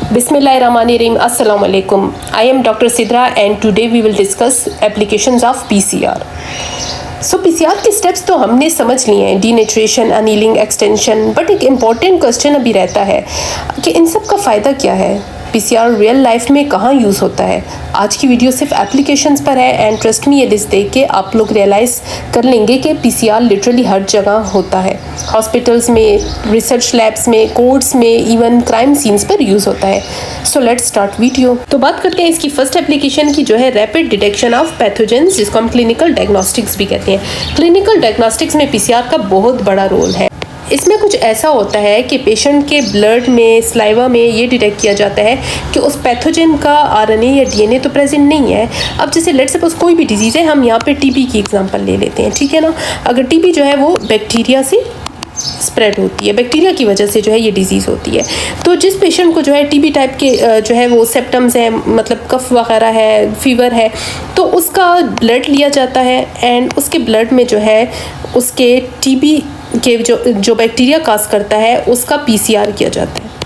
Bismillahirrahmanirrahim. Assalamu alaikum. I am Dr. Sidra and today we will discuss applications of PCR. So PCR के steps तो हमने समझ लिए हैं, डीनेचुरेशन, अनीलिंग, एक्सटेंशन, बट एक important question अभी रहता है कि इन सब का फ़ायदा क्या है, पीसीआर रियल लाइफ में कहाँ यूज़ होता है। आज की वीडियो सिर्फ एप्लीकेशंस पर है एंड ट्रस्ट मी, ये लिस्ट देख के आप लोग रियलाइज़ कर लेंगे कि पीसीआर लिटरली हर जगह होता है। हॉस्पिटल्स में, रिसर्च लैब्स में, कोर्ट्स में, इवन क्राइम सीन्स पर यूज़ होता है। So let's start video. तो बात करते हैं इसकी फर्स्ट एप्लीकेशन की, जो है रैपिड डिटेक्शन ऑफ पैथोजेंस, जिसको हम क्लिनिकल डायग्नोस्टिक्स भी कहते हैं। क्लिनिकल डायग्नोस्टिक्स में पीसीआर का बहुत बड़ा रोल है। इसमें कुछ ऐसा होता है कि पेशेंट के ब्लड में, स्लाइवा में ये डिटेक्ट किया जाता है कि उस पैथोजन का आरएनए या डीएनए तो प्रेजेंट नहीं है। अब जैसे लेट्स सपोज कोई भी डिजीज़ है, हम यहाँ पे टीबी की एग्जांपल ले लेते हैं, ठीक है ना। अगर टीबी जो है वो बैक्टीरिया से स्प्रेड होती है, बैक्टीरिया की वजह से जो है ये डिजीज़ होती है। तो जिस पेशेंट को जो है टीबी टाइप के जो है वो सिम्टम्स हैं, मतलब कफ वगैरह है, फीवर है, तो उसका ब्लड लिया जाता है एंड उसके ब्लड में जो है उसके टीबी के जो बैक्टीरिया काज करता है उसका पीसीआर किया जाता है।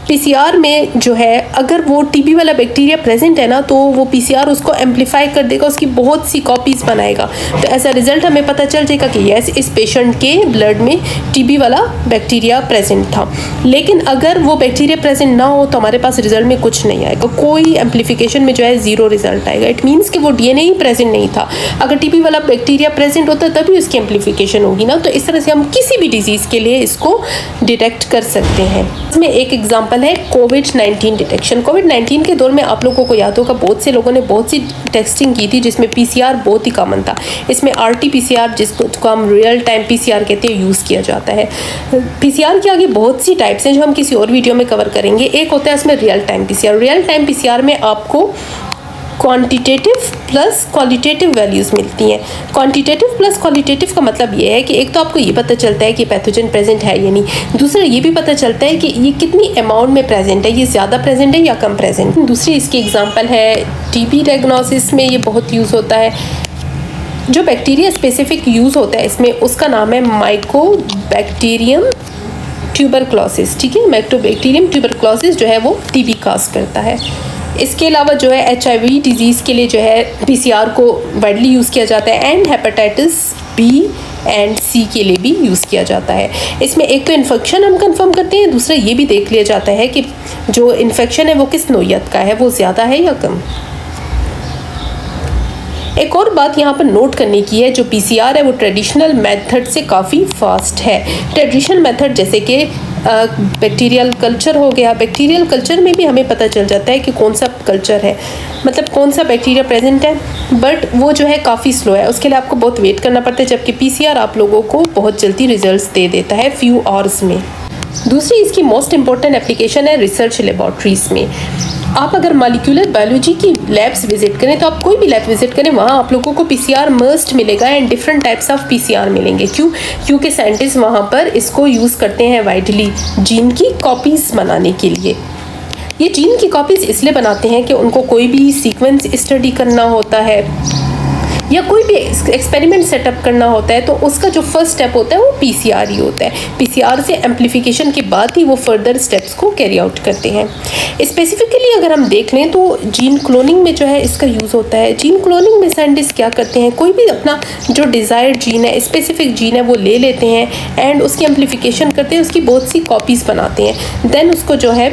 पीसीआर में जो है अगर वो टीबी वाला बैक्टीरिया प्रेजेंट है ना, तो वो पीसीआर उसको एम्पलीफाई कर देगा, उसकी बहुत सी कॉपीज़ बनाएगा। तो एज अ रिज़ल्ट हमें पता चल जाएगा कि यस, इस पेशेंट के ब्लड में टीबी वाला बैक्टीरिया प्रेजेंट था। लेकिन अगर वो बैक्टीरिया प्रेजेंट ना हो तो हमारे पास रिजल्ट में कुछ नहीं आएगा, कोई एम्पलीफिकेशन में जो है ज़ीरो रिजल्ट आएगा। इट मीन्स कि वो डीएनए ही प्रेजेंट नहीं था। अगर टीबी वाला बैक्टीरिया प्रेजेंट होता है तभी उसकी एम्पलीफिकेशन होगी ना। तो इस तरह से हम किसी भी डिजीज़ के लिए इसको डिटेक्ट कर सकते हैं। इसमें एक एग्जाम्पल है कोविड-19 डिटेक्शन। कोविड-19 के दौर में आप लोगों को याद होगा, बहुत से लोगों ने बहुत सी टेस्टिंग की थी जिसमें पीसीआर बहुत ही कॉमन था। इसमें आरटी-पीसीआर, जिसको हम रियल टाइम पीसीआर कहते हैं, यूज़ किया जाता है। पीसीआर के आगे बहुत सी टाइप्स हैं जो हम किसी और वीडियो में कवर करेंगे। एक होता है इसमें real time PCR. Real time PCR में आपको क्वांटिटेटिव प्लस क्वालिटेटिव वैल्यूज़ मिलती हैं। क्वांटिटेटिव प्लस क्वालिटेटिव का मतलब ये है कि एक तो आपको ये पता चलता है कि पैथोजन प्रेजेंट है या नहीं, दूसरा ये भी पता चलता है कि ये कितनी अमाउंट में प्रेजेंट है, ये ज़्यादा प्रेजेंट है या कम प्रेजेंट। दूसरी इसकी एग्जांपल है टीबी डायग्नोसिस में ये बहुत यूज़ होता है। जो बैक्टीरिया स्पेसिफिक यूज़ होता है इसमें, उसका नाम है माइकोबैक्टीरियम ट्यूबरक्लोसिस, ठीक है। माइकोबैक्टीरियम ट्यूबरक्लोसिस जो है वो टीबी काज करता है। इसके अलावा जो है एचआईवी डिजीज़ के लिए जो है पीसीआर को वाइडली यूज़ किया जाता है एंड हेपेटाइटिस बी एंड सी के लिए भी यूज़ किया जाता है। इसमें एक तो इन्फेक्शन हम कंफर्म करते हैं, दूसरा ये भी देख लिया जाता है कि जो इन्फेक्शन है वो किस नौइयत का है, वो ज़्यादा है या कम। एक और बात यहाँ पर नोट करने की है, जो पीसीआर है वो ट्रेडिशनल मेथड से काफ़ी फास्ट है। ट्रेडिशनल मेथड जैसे कि बैक्टीरियल कल्चर हो गया, बैक्टीरियल कल्चर में भी हमें पता चल जाता है कि कौन सा कल्चर है, मतलब कौन सा बैक्टीरिया प्रेजेंट है, बट वो जो है काफ़ी स्लो है, उसके लिए आपको बहुत वेट करना पड़ता है। जबकि पीसीआर आप लोगों को बहुत जल्दी रिजल्ट्स दे देता है, फ्यू आवर्स में। दूसरी इसकी मोस्ट इंपॉर्टेंट एप्लीकेशन है रिसर्च लेबॉर्ट्रीज़ में। आप अगर मॉलिक्यूलर बायोलॉजी की लैब्स विजिट करें, तो आप कोई भी लैब विजिट करें, वहाँ आप लोगों को पीसीआर मस्ट मिलेगा and different types of PCR मिलेंगे। क्योंकि साइंटिस्ट वहाँ पर इसको यूज़ करते हैं वाइडली जीन की कॉपीज़ बनाने के लिए। ये जीन की कॉपीज़ इसलिए बनाते हैं कि उनको कोई भी सीक्वेंस स्टडी करना होता है या कोई भी एक्सपेरिमेंट सेटअप करना होता है, तो उसका जो फर्स्ट स्टेप होता है वो पीसीआर ही होता है। पीसीआर से एम्पलीफिकेशन के बाद ही वो फर्दर स्टेप्स को कैरी आउट करते हैं। स्पेसिफिकली अगर हम देख लें तो जीन क्लोनिंग में जो है इसका यूज़ होता है। जीन क्लोनिंग में साइंटिस्ट क्या करते हैं, कोई भी अपना जो डिज़ायर्ड जीन है, स्पेसिफिक जीन है, वो ले लेते हैं एंड उसकी एम्पलीफिकेशन करते हैं, उसकी बहुत सी कॉपीज़ बनाते हैं। देन उसको जो है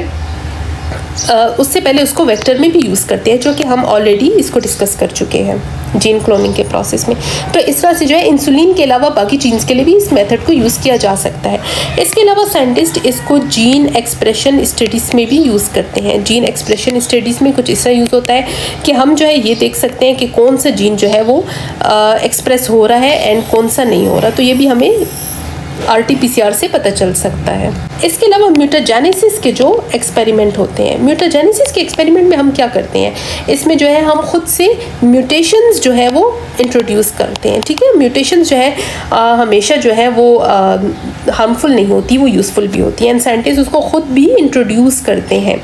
उससे पहले उसको वेक्टर में भी यूज़ करते हैं, जो कि हम ऑलरेडी इसको डिस्कस कर चुके हैं जीन क्लोनिंग के प्रोसेस में। तो इस तरह से जो है इंसुलिन के अलावा बाकी जीन्स के लिए भी इस मेथड को यूज़ किया जा सकता है। इसके अलावा साइंटिस्ट इसको जीन एक्सप्रेशन स्टडीज़ में भी यूज़ करते हैं। जीन एक्सप्रेशन स्टडीज़ में कुछ इस तरह यूज़ होता है कि हम जो है ये देख सकते हैं कि कौन सा जीन जो है वो एक्सप्रेस हो रहा है एंड कौन सा नहीं हो रहा, तो ये भी हमें आरटी-पीसीआर से पता चल सकता है। इसके अलावा म्यूटाजेनेसिस के जो एक्सपेरिमेंट होते हैं, म्यूटाजेनेसिस के एक्सपेरिमेंट में हम क्या करते हैं, इसमें जो है हम खुद से म्यूटेशंस जो है वो इंट्रोड्यूस करते हैं, ठीक है। म्यूटेशंस जो है हमेशा जो है वो हार्मफुल नहीं होती, वो यूज़फुल भी होती है एंड साइंटिस्ट उसको खुद भी इंट्रोड्यूस करते हैं।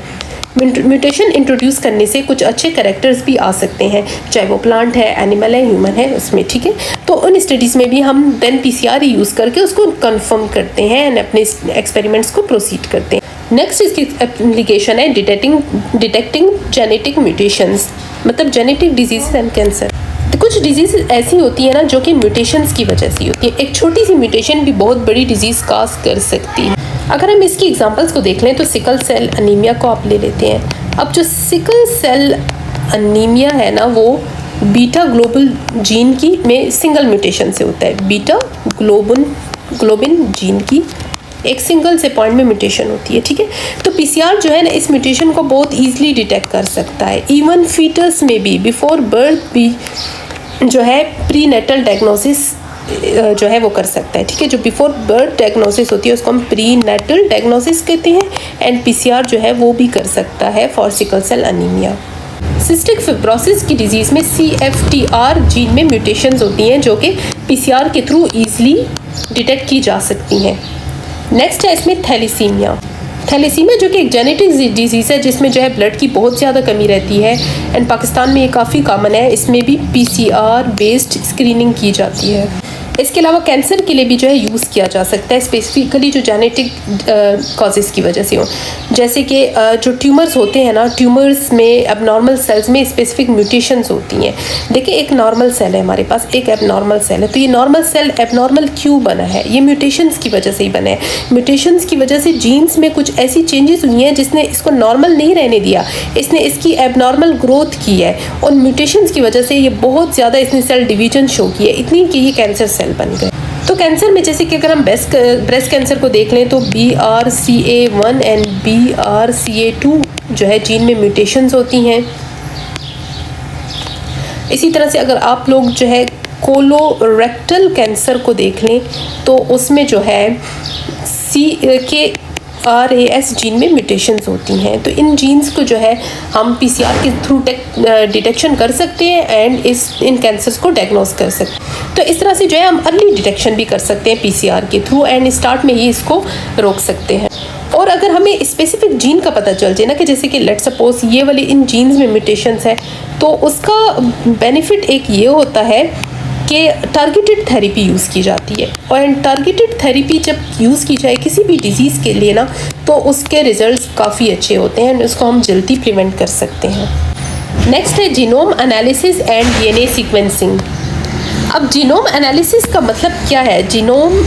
म्यूटेशन इंट्रोड्यूस करने से कुछ अच्छे कैरेक्टर्स भी आ सकते हैं, चाहे वो प्लांट है, एनिमल है, ह्यूमन है, उसमें, ठीक है। तो उन स्टडीज़ में भी हम देन पीसीआर यूज़ करके उसको कंफर्म करते हैं एंड अपने एक्सपेरिमेंट्स को प्रोसीड करते हैं। नेक्स्ट इसकी एप्लीकेशन है डिटेक्टिंग जेनेटिक म्यूटेशंस, मतलब जेनेटिक डिजीज एंड कैंसर। तो कुछ डिजीज ऐसी होती है ना जो कि म्यूटेशंस की वजह से होती है। एक छोटी सी म्यूटेशन भी बहुत बड़ी डिजीज काज कर सकती है। अगर हम इसकी एग्जांपल्स को देख लें तो सिकल सेल अनीमिया को आप ले लेते हैं। अब जो सिकल सेल अनीमिया है ना, वो बीटा ग्लोबुल जीन की में सिंगल म्यूटेशन से होता है। बीटा ग्लोबिन जीन की एक सिंगल से पॉइंट में म्यूटेशन होती है, ठीक है। तो पीसीआर जो है ना, इस म्यूटेशन को बहुत ईजिली डिटेक्ट कर सकता है। इवन फीटस में भी बिफोर बर्थ भी जो है प्रीनेटल डायग्नोसिस जो है वो कर सकता है, ठीक है। जो बिफोर बर्थ डायग्नोसिस होती है उसको हम प्रीनेटल डायग्नोसिस कहते हैं, एंड पीसीआर जो है वो भी कर सकता है for sickle cell anaemia. Cystic fibrosis की डिजीज़ में CFTR जीन में म्यूटेशंस होती हैं जो कि पीसीआर के थ्रू ईजिली डिटेक्ट की जा सकती हैं। नेक्स्ट है इसमें थैलेसीमिया जो कि एक जेनेटिक डिजीज़ है जिसमें जो है ब्लड की बहुत ज़्यादा कमी रहती है, एंड पाकिस्तान में ये काफ़ी कॉमन है। इसमें भी पीसीआर बेस्ड स्क्रीनिंग की जाती है। इसके अलावा कैंसर के लिए भी जो है यूज़ किया जा सकता है, स्पेसिफिकली जो जेनेटिक कॉजेज़ की वजह से हो। जैसे कि जो ट्यूमर्स होते हैं ना, ट्यूमर्स में एबनॉर्मल सेल्स में स्पेसिफिक म्यूटेशंस होती हैं। देखिए, एक नॉर्मल सेल है हमारे पास, एक एबनॉर्मल सेल है। तो ये नॉर्मल सेल एबनॉर्मल क्यों बना है? ये म्यूटेशंस की वजह से ही बना है। म्यूटेशंस की वजह से जीन्स में कुछ ऐसी चेंजेस हुई हैं जिसने इसको नॉर्मल नहीं रहने दिया, इसने इसकी एबनॉर्मल ग्रोथ की है, और म्यूटेशंस की वजह से ये बहुत ज़्यादा इसने सेल डिवीजन शो की है, इतनी कि ये कैंसर सेल बन गए। तो कैंसर में जैसे कि अगर हम ब्रेस्ट कैंसर को देख लें तो BRCA1 एंड BRCA2 जो है जीन में म्यूटेशंस होती हैं। इसी तरह से अगर आप लोग जो है कोलोरेक्टल कैंसर को देख लें तो उसमें जो है CKRAS जीन में म्यूटेशंस होती हैं। तो इन जीन्स को जो है हम पीसीआर के थ्रू डिटेक्शन कर सकते हैं एंड इन कैंसर्स को डायग्नोस कर सकते हैं। तो इस तरह से जो है हम अर्ली डिटेक्शन भी कर सकते हैं पीसीआर के थ्रू, एंड स्टार्ट में ही इसको रोक सकते हैं। और अगर हमें स्पेसिफिक जीन का पता चल जाए ना, कि जैसे कि लेट सपोज ये वाली इन जीन्स में म्यूटेशंस है, तो उसका बेनिफिट एक ये होता है कि टारगेटेड थेरेपी यूज़ की जाती है। और टारगेटेड थेरेपी जब यूज़ की जाए किसी भी डिजीज़ के लिए ना, तो उसके रिजल्ट्स काफ़ी अच्छे होते हैं, उसको हम जल्दी प्रिवेंट कर सकते हैं। नेक्स्ट है genome analysis and DNA sequencing. अब जीनोम एनालिसिस का मतलब क्या है? जीनोम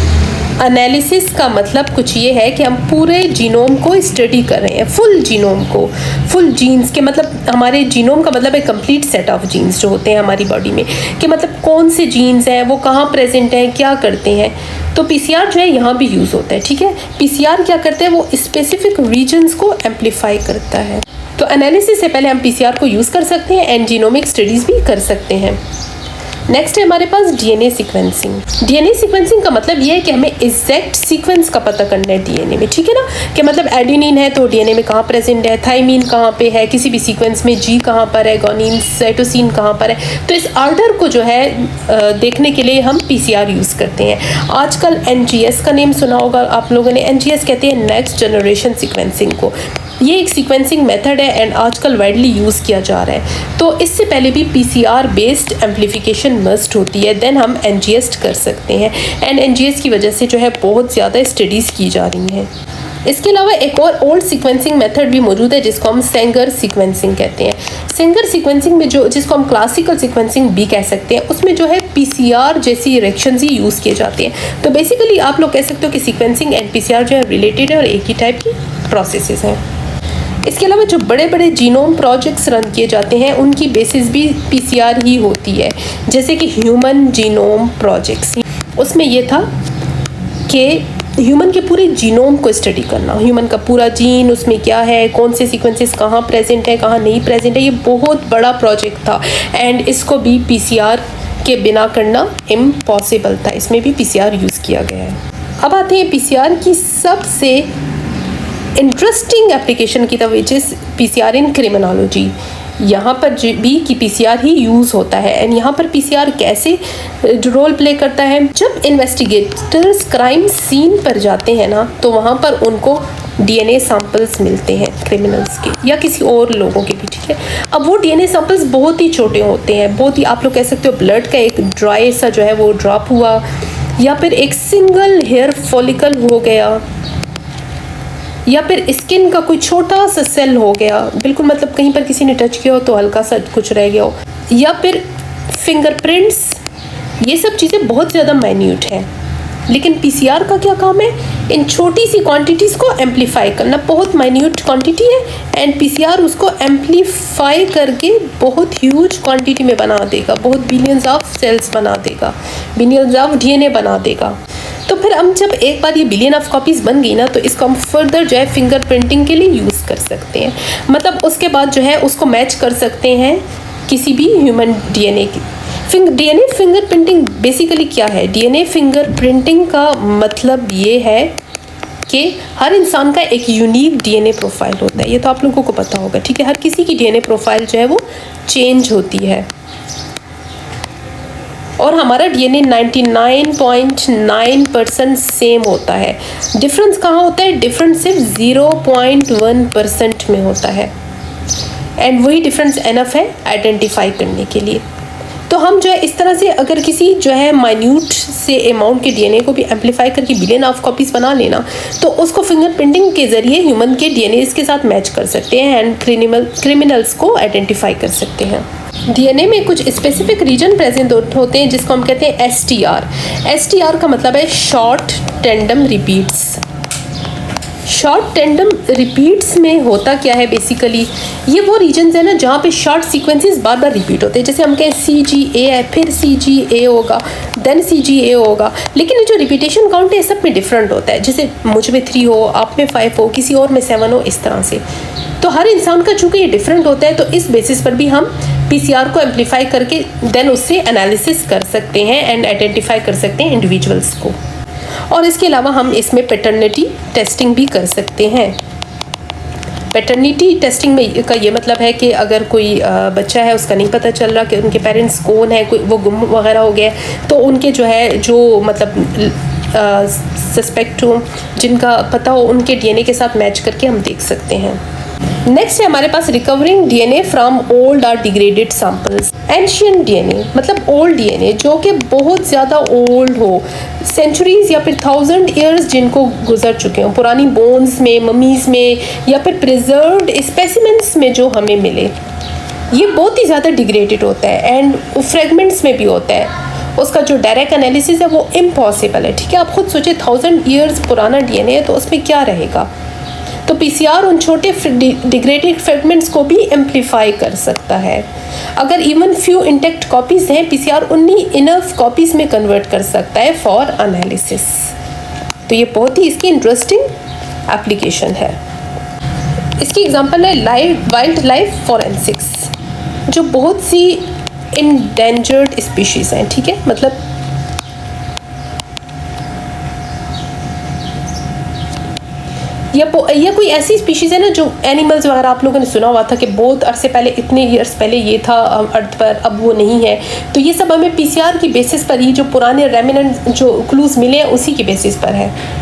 एनालिसिस का मतलब कुछ ये है कि हम पूरे जीनोम को स्टडी कर रहे हैं, फुल जीनोम को, फुल जीन्स के, मतलब हमारे जीनोम का मतलब है कंप्लीट सेट ऑफ जीन्स जो होते हैं हमारी बॉडी में, कि मतलब कौन से जीन्स हैं, वो कहाँ प्रेजेंट हैं, क्या करते हैं। तो पीसीआर जो है यहाँ भी यूज़ होता है, ठीक है। पीसीआर क्या करते हैं? वो स्पेसिफिक रीजन्स को एम्पलीफाई करता है। तो एनालिसिस से पहले हम पीसीआर को यूज़ कर सकते हैं एंड जीनोमिक स्टडीज़ भी कर सकते हैं। नेक्स्ट है हमारे पास DNA सीक्वेंसिंग। DNA सीक्वेंसिंग का मतलब ये है कि हमें एग्जैक्ट सीक्वेंस का पता करना है DNA में, ठीक है ना, कि मतलब एडेनिन है तो DNA में कहाँ प्रेजेंट है, थाइमीन कहाँ पे है, किसी भी सीक्वेंस में G कहाँ पर है, गोनिन साइटोसिन कहाँ पर है। तो इस ऑर्डर को जो है देखने के लिए हम PCR यूज़ करते हैं। आजकल NGS का नेम सुना होगा आप लोगों ने। NGS कहते हैं नेक्स्ट जनरेशन सीक्वेंसिंग को। ये एक सीक्वेंसिंग मेथड है एंड आजकल वाइडली यूज़ किया जा रहा है। तो इससे पहले भी PCR बेस्ड एम्पलीफिकेशन मस्ट होती है, देन हम NGS कर सकते हैं, एंड NGS की वजह से जो है बहुत ज़्यादा स्टडीज़ की जा रही हैं। इसके अलावा एक और ओल्ड सीक्वेंसिंग मेथड भी मौजूद है जिसको हम सेंगर सीक्वेंसिंग कहते हैं। सेंगर सीक्वेंसिंग में जो जिसको हम क्लासिकल सीक्वेंसिंग भी कह सकते हैं, उसमें जो है PCR जैसी रिएक्शंस ही यूज़ किए जाते हैं। तो बेसिकली आप लोग कह सकते हो कि सीक्वेंसिंग एंड PCR जो है रिलेटेड है और एक ही टाइप की प्रोसेसेस हैं। इसके अलावा जो बड़े बड़े जीनोम प्रोजेक्ट्स रन किए जाते हैं उनकी बेसिस भी PCR ही होती है, जैसे कि ह्यूमन जीनोम प्रोजेक्ट्स। उसमें यह था कि ह्यूमन के पूरे जीनोम को स्टडी करना, ह्यूमन का पूरा जीन, उसमें क्या है, कौन से सीक्वेंसेस कहाँ प्रेजेंट है, कहाँ नहीं प्रेजेंट है। ये बहुत बड़ा प्रोजेक्ट था एंड इसको भी PCR के बिना करना इम्पॉसिबल था। इसमें भी PCR यूज़ किया गया है। अब आते हैं PCR की सबसे इंटरेस्टिंग एप्लीकेशन की तरफ, which is PCR in criminology. यहाँ पर भी कि PCR ही यूज़ होता है, एंड यहाँ पर PCR कैसे रोल प्ले करता है? जब इन्वेस्टिगेटर्स क्राइम सीन पर जाते हैं ना, तो वहाँ पर उनको DNA सैंपल्स मिलते हैं क्रिमिनल्स के या किसी और लोगों के भी, ठीक है। अब वो DNA सैंपल्स बहुत ही छोटे होते हैं, बहुत ही, आप लोग कह सकते हो ब्लड का एक ड्राई सा जो है वो ड्रॉप हुआ, या फिर एक सिंगल हेयर फॉलिकल हो गया, या फिर स्किन का कोई छोटा सा सेल हो गया, बिल्कुल मतलब कहीं पर किसी ने टच किया हो तो हल्का सा कुछ रह गया हो, या फिर फिंगरप्रिंट्स, ये सब चीज़ें बहुत ज़्यादा माइन्यूट है। लेकिन पीसीआर का क्या काम है? इन छोटी सी क्वांटिटीज़ को एम्पलीफाई करना। बहुत माइन्यूट क्वांटिटी है एंड पीसीआर उसको एम्पलीफाई करके बहुत ह्यूज क्वांटिटी में बना देगा, बहुत बिलियंस ऑफ सेल्स बना देगा, बिलियंस ऑफ डीएनए बना देगा। तो फिर हम जब एक बार ये बिलियन ऑफ कॉपीज़ बन गई ना, तो इसको हम फर्दर जो है फिंगर प्रिंटिंग के लिए यूज़ कर सकते हैं। मतलब उसके बाद जो है उसको मैच कर सकते हैं किसी भी ह्यूमन डीएनए की। डीएनए फिंगर प्रिंटिंग बेसिकली क्या है? डीएनए फिंगर प्रिंटिंग का मतलब ये है कि हर इंसान का एक यूनिक डीएनए प्रोफाइल होता है। ये तो आप लोगों को पता होगा, ठीक है। हर किसी की डीएनए प्रोफाइल जो है वो चेंज होती है और हमारा डीएनए 99.9% सेम होता है। डिफरेंस कहाँ होता है? डिफरेंस सिर्फ 0.1% में होता है एंड वही डिफरेंस एनफ है आइडेंटिफाई करने के लिए। तो हम जो है इस तरह से अगर किसी जो है माइन्यूट से अमाउंट के डीएनए को भी एम्पलीफाई करके बिलियन ऑफ कॉपीज़ बना लेना, तो उसको फिंगर प्रिंटिंग के ज़रिए ह्यूमन के डीएनए के साथ मैच कर सकते हैं एंड क्रिमिनल्स को आइडेंटिफाई कर सकते हैं। डीएनए में कुछ स्पेसिफिक रीजन प्रेजेंट होते हैं जिसको हम कहते हैं एसटीआर। एसटीआर का मतलब है short tandem repeats. Short tandem repeats में होता क्या है? बेसिकली ये वो रीजन्स है ना जहाँ पे शॉर्ट सीक्वेंसेस बार बार रिपीट होते हैं। जैसे हम कहें CGA है, फिर CGA होगा, देन CGA होगा, लेकिन ये जो रिपीटेशन काउंट है सब में डिफरेंट होता है। जैसे मुझ में 3 हो, आप में 5 हो, किसी और में 7 हो, इस तरह से। तो हर इंसान का चूँकि ये डिफरेंट होता है, तो इस बेसिस पर भी हम पीसीआर को एम्पलीफाई करके देन उससे एनालिसिस कर सकते हैं एंड आइडेंटिफाई कर सकते हैं इंडिविजुअल्स को। और इसके अलावा हम इसमें पैटर्निटी टेस्टिंग भी कर सकते हैं। पैटर्निटी टेस्टिंग में का ये मतलब है कि अगर कोई बच्चा है, उसका नहीं पता चल रहा कि उनके पेरेंट्स कौन है, कोई वो गुम वगैरह हो गया, तो उनके जो है जो मतलब सस्पेक्ट हो, जिनका पता हो, उनके डीएनए के साथ मैच करके हम देख सकते हैं। नेक्स्ट है हमारे पास रिकवरिंग डीएनए फ्रॉम ओल्ड और डिग्रेडेड सैंपल्स। एंशियंट डीएनए मतलब ओल्ड डीएनए जो कि बहुत ज़्यादा ओल्ड हो, सेंचुरीज या फिर 1000 ईयर्स जिनको गुजर चुके हों, पुरानी बोन्स में, ममीज़ में या फिर प्रिजर्व्ड स्पेसिमेंट्स में जो हमें मिले, ये बहुत ही ज़्यादा डिग्रेडेड होता है एंड फ्रेगमेंट्स में भी होता है। उसका जो डायरेक्ट एनालिसिस है वो इम्पॉसिबल है, ठीक है। आप खुद सोचिए 1000 ईयर्स पुराना डीएनए है तो उसमें क्या रहेगा। तो पीसीआर उन छोटे डिग्रेडेड फ्रेगमेंट्स को भी एम्पलीफाई कर सकता है। अगर इवन फ्यू इंटेक्ट कॉपीज़ हैं, पीसीआर उन्हीं इनफ कॉपीज़ में कन्वर्ट कर सकता है फॉर एनालिसिस। तो ये बहुत ही इसकी इंटरेस्टिंग एप्लीकेशन है। इसकी एग्जांपल है वाइल्ड लाइफ फॉरेंसिक्स, जो बहुत सी इंडेंजर्ड स्पीशीज़ हैं, ठीक है। मतलब या कोई ऐसी स्पीशीज़ है ना जो एनिमल्स वगैरह आप लोगों ने सुना हुआ था कि बहुत अरसे पहले, इतने ईयर्स पहले ये था अर्थ पर, अब वो नहीं है। तो ये सब हमें पीसीआर की बेसिस पर ही जो पुराने रेमिनेंट जो क्लूज मिले हैं उसी की बेसिस पर है।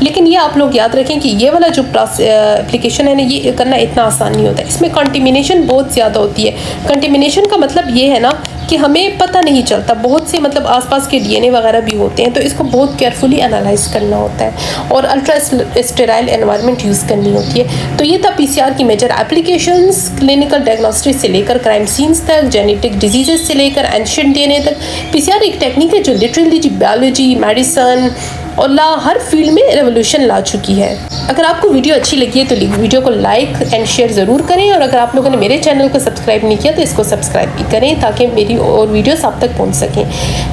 लेकिन ये आप लोग याद रखें कि ये वाला जो एप्लीकेशन है ना, ये करना इतना आसान नहीं होता। इसमें कंटेमिनेशन बहुत ज़्यादा होती है। कंटेमिनेशन का मतलब ये है ना कि हमें पता नहीं चलता, बहुत से मतलब आसपास के डीएनए वगैरह भी होते हैं, तो इसको बहुत केयरफुली एनालाइज करना होता है और अल्ट्रा स्टेराइल एनवायरनमेंट यूज़ करनी होती है। तो ये था पीसीआर की मेजर एप्लीकेशंस, क्लिनिकल डायग्नोस्टिक्स से लेकर क्राइम सीन्स तक, जेनेटिक डिजीजेस से लेकर एंशिएंट डीएनए तक। पीसीआर एक टेक्निक है जो लिटरली बायोलॉजी, मेडिसिन और हर फील्ड में रेवोल्यूशन ला चुकी है। अगर आपको वीडियो अच्छी लगी है तो वीडियो को लाइक एंड शेयर ज़रूर करें, और अगर आप लोगों ने मेरे चैनल को सब्सक्राइब नहीं किया तो इसको सब्सक्राइब भी करें ताकि मेरी और वीडियोस आप तक पहुंच सकें।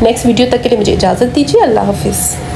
नेक्स्ट वीडियो तक के लिए मुझे इजाज़त दीजिए। अल्लाह हाफिज़।